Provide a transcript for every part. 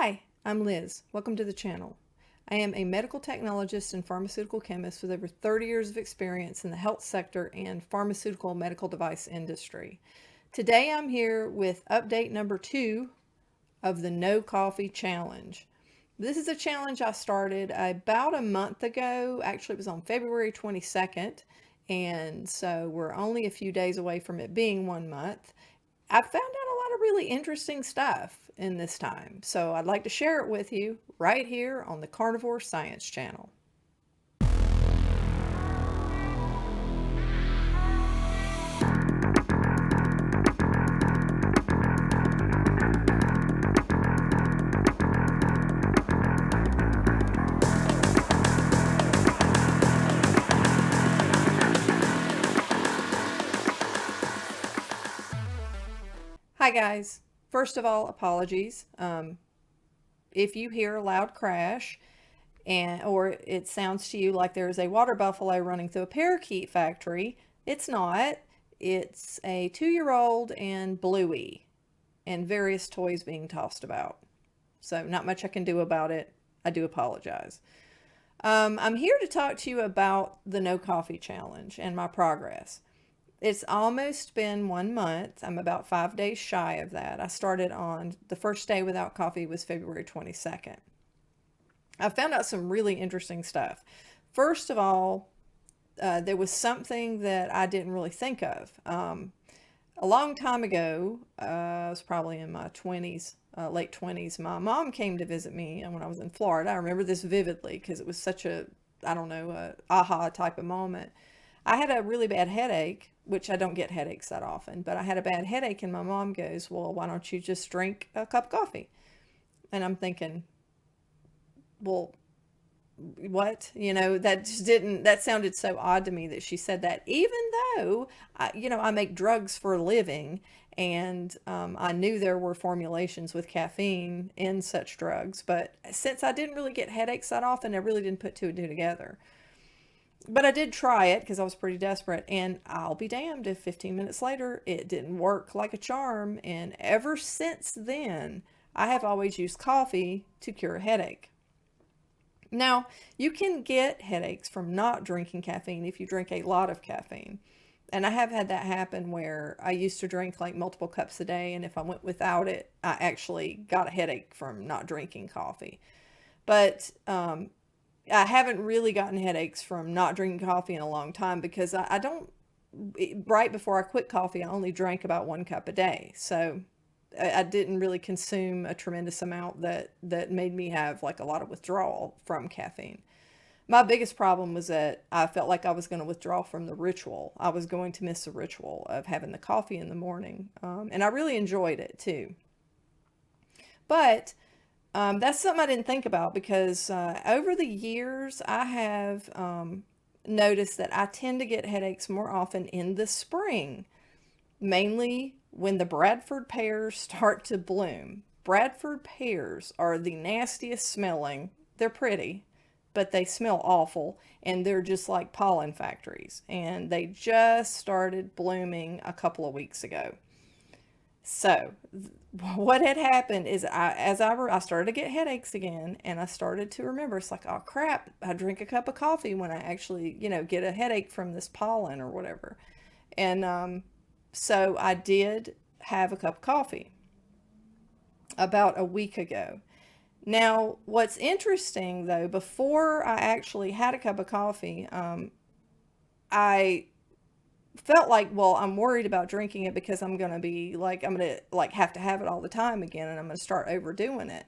Hi, I'm Liz. Welcome to the channel. I am a medical technologist and pharmaceutical chemist with over 30 years of experience in the health sector and pharmaceutical medical device industry. Today I'm here with update number 2 of the No Coffee Challenge. This is a challenge I started about a month ago. Actually, it was on February 22nd, and so we're only a few days away from it being 1 month. I found out a lot of really interesting stuff in this time, so I'd like to share it with you right here on the Carnivore Science Channel. Hi guys. First of all, apologies. If you hear a loud crash or it sounds to you like there's a water buffalo running through a parakeet factory, it's not. It's a 2-year-old and Bluey and various toys being tossed about. So not much I can do about it. I do apologize. I'm here to talk to you about the No Coffee Challenge and my progress. It's almost been 1 month. I'm about 5 days shy of that. I started on the first day without coffee was February 22nd. I found out some really interesting stuff. First of all, there was something that I didn't really think of. A long time ago, I was probably in my 20s, late 20s, my mom came to visit me when I was in Florida. I remember this vividly because it was such a, I don't know, a aha type of moment. I had a really bad headache, which I don't get headaches that often, but I had a bad headache, and my mom goes, "Well, why don't you just drink a cup of coffee?" And I'm thinking, well, what? That just didn't, that sounded so odd to me that she said that, even though, I make drugs for a living, and I knew there were formulations with caffeine in such drugs, but since I didn't really get headaches that often, I really didn't put two and two together. But I did try it because I was pretty desperate, and I'll be damned if 15 minutes later it didn't work like a charm. And ever since then, I have always used coffee to cure a headache. Now, you can get headaches from not drinking caffeine if you drink a lot of caffeine. And I have had that happen where I used to drink like multiple cups a day, and if I went without it, I actually got a headache from not drinking coffee. But I haven't really gotten headaches from not drinking coffee in a long time because I don't, right before I quit coffee, I only drank about 1 cup a day. So I didn't really consume a tremendous amount that made me have like a lot of withdrawal from caffeine. My biggest problem was that I felt like I was going to withdraw from the ritual. I was going to miss the ritual of having the coffee in the morning. And I really enjoyed it too. But that's something I didn't think about because over the years I have noticed that I tend to get headaches more often in the spring, mainly when the Bradford pears start to bloom. Bradford pears are the nastiest smelling. They're pretty, but they smell awful, and they're just like pollen factories. And they just started blooming a couple of weeks ago. So, what had happened is I started to get headaches again, and I started to remember, it's like, oh crap, I drink a cup of coffee when I actually, get a headache from this pollen or whatever. And so I did have a cup of coffee about a week ago. Now, what's interesting though, before I actually had a cup of coffee, I felt like, well, I'm worried about drinking it because I'm going to like have to have it all the time again, and I'm going to start overdoing it.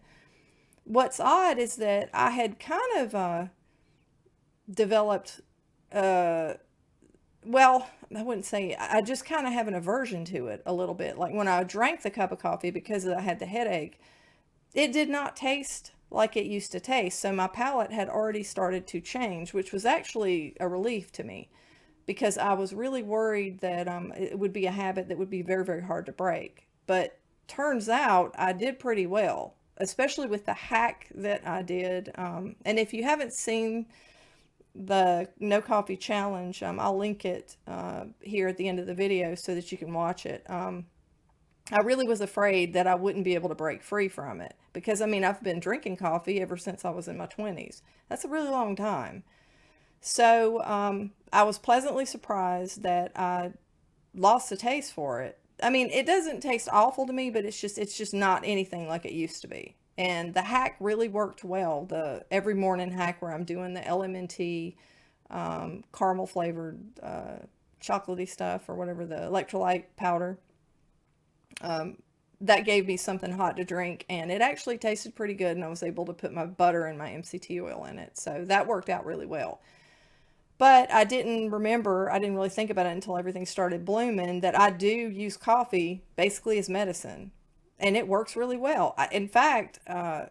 What's odd is that I had kind of developed, uh, well, I wouldn't say, I just kind of have an aversion to it a little bit. Like when I drank the cup of coffee because I had the headache, it did not taste like it used to taste. So my palate had already started to change, which was actually a relief to me because I was really worried that it would be a habit that would be very, very hard to break. But turns out I did pretty well, especially with the hack that I did. And if you haven't seen the No Coffee Challenge, I'll link it here at the end of the video so that you can watch it. I really was afraid that I wouldn't be able to break free from it because I mean, I've been drinking coffee ever since I was in my 20s. That's a really long time. So I was pleasantly surprised that I lost the taste for it. I mean, it doesn't taste awful to me, but it's just not anything like it used to be. And the hack really worked well. The every morning hack where I'm doing the LMNT caramel flavored chocolatey stuff or whatever, the electrolyte powder. That gave me something hot to drink, and it actually tasted pretty good, and I was able to put my butter and my MCT oil in it. So that worked out really well. But I didn't really think about it until everything started blooming, that I do use coffee basically as medicine. And it works really well. In fact, I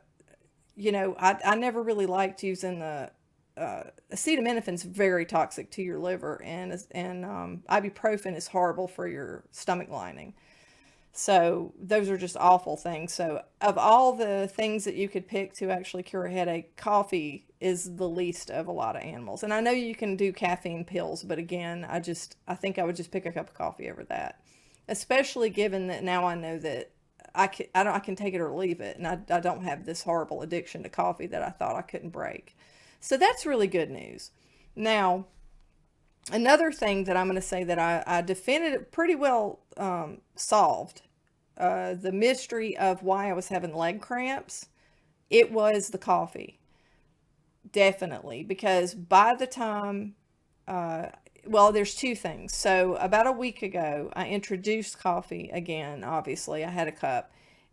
never really liked using the acetaminophen's very toxic to your liver, and ibuprofen is horrible for your stomach lining. So those are just awful things. So of all the things that you could pick to actually cure a headache, coffee is the least of a lot of animals. And I know you can do caffeine pills, but again, I think I would just pick a cup of coffee over that. Especially given that now I know that I can take it or leave it, and I don't have this horrible addiction to coffee that I thought I couldn't break. So that's really good news. Now, another thing that I'm going to say that I defended pretty well solved the mystery of why I was having leg cramps. It was the coffee, definitely, because by the time, uh, well, there's two things. So about a week ago, I introduced coffee again. Obviously, I had a cup,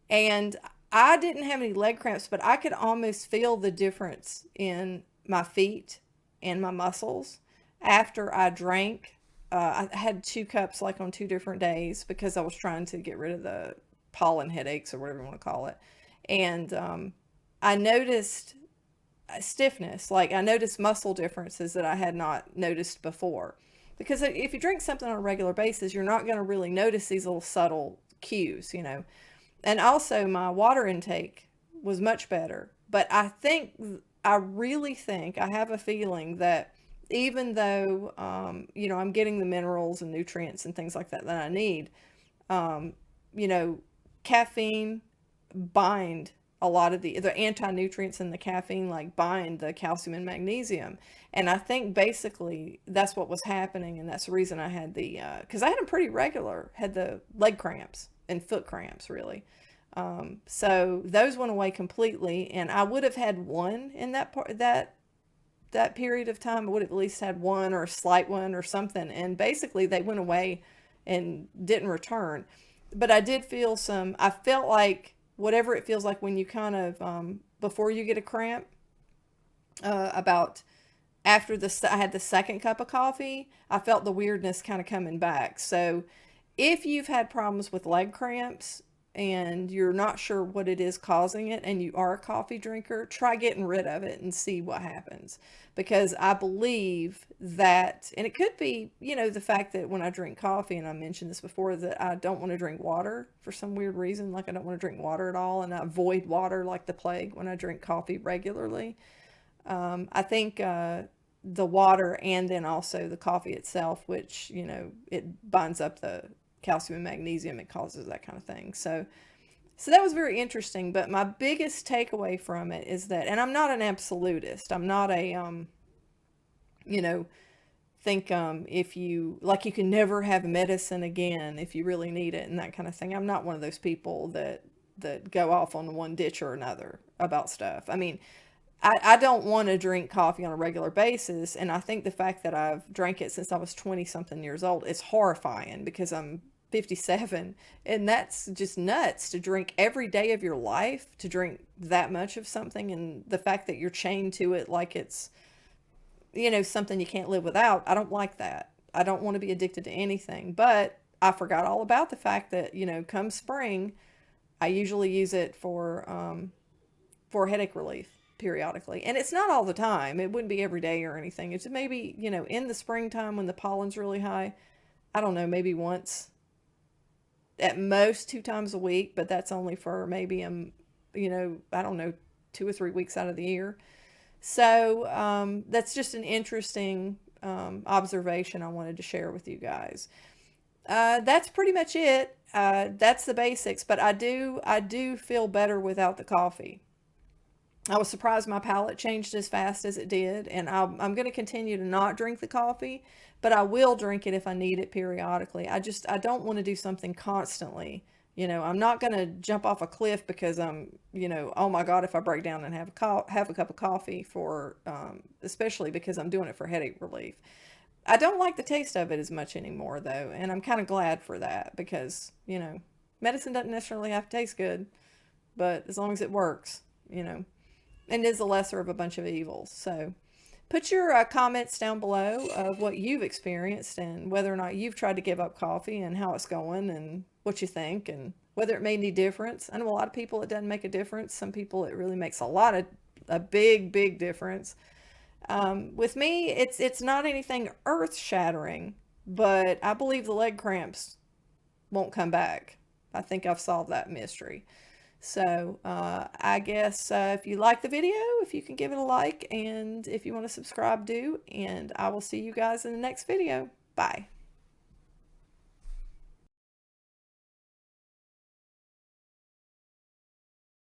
and I didn't have any leg cramps, but I could almost feel the difference in my feet and my muscles after I drank. I had two cups like on two different days because I was trying to get rid of the pollen headaches or whatever you want to call it. And I noticed stiffness, like I noticed muscle differences that I had not noticed before. Because if you drink something on a regular basis, you're not going to really notice these little subtle cues. And also, my water intake was much better. But I really think, I have a feeling that even though, I'm getting the minerals and nutrients and things like that that I need, um, you know, caffeine bind a lot of the anti-nutrients in the caffeine, like bind the calcium and magnesium. And I think basically that's what was happening, and that's the reason I had the because I had them pretty regular, had the leg cramps and foot cramps really. So those went away completely, and I would have had one in that period of time. I would have at least had one or a slight one or something, and basically they went away and didn't return. But I felt like whatever it feels like when you kind of, before you get a cramp, about after I had the second cup of coffee, I felt the weirdness kind of coming back. So if you've had problems with leg cramps and you're not sure what it is causing it and you are a coffee drinker, try getting rid of it and see what happens. Because I believe that, and it could be, the fact that when I drink coffee, and I mentioned this before, that I don't want to drink water for some weird reason. Like I don't want to drink water at all, and I avoid water like the plague when I drink coffee regularly. I think the water and then also the coffee itself, which, it binds up the calcium and magnesium, it causes that kind of thing. So that was very interesting. But my biggest takeaway from it is that, and I'm not an absolutist. I'm not a, you know, think if you, like, you can never have medicine again if you really need it and that kind of thing. I'm not one of those people that go off on one ditch or another about stuff. I mean, I don't want to drink coffee on a regular basis. And I think the fact that I've drank it since I was 20 something years old is horrifying because I'm 57, and that's just nuts to drink every day of your life, to drink that much of something, and the fact that you're chained to it like it's, something you can't live without. I don't like that. I don't want to be addicted to anything. But I forgot all about the fact that, come spring, I usually use it for headache relief periodically. And it's not all the time. It wouldn't be every day or anything. It's maybe, in the springtime when the pollen's really high, I don't know, maybe once, at most 2 times a week, but that's only for maybe, I don't know, 2 or 3 weeks out of the year. So that's just an interesting observation I wanted to share with you guys. That's pretty much it. That's the basics, but I do feel better without the coffee. I was surprised my palate changed as fast as it did, and I'm going to continue to not drink the coffee, but I will drink it if I need it periodically. I don't want to do something constantly. I'm not going to jump off a cliff because oh my God, if I break down and have a cup of coffee for, especially because I'm doing it for headache relief. I don't like the taste of it as much anymore though, and I'm kind of glad for that because, medicine doesn't necessarily have to taste good, but as long as it works, and is the lesser of a bunch of evils. So put your comments down below of what you've experienced and whether or not you've tried to give up coffee and how it's going and what you think and whether it made any difference. I know a lot of people it doesn't make a difference. Some people it really makes a big difference. With me, it's not anything earth shattering, but I believe the leg cramps won't come back. I think I've solved that mystery. So I guess if you like the video, if you can give it a like, and if you want to subscribe, do. And I will see you guys in the next video. Bye.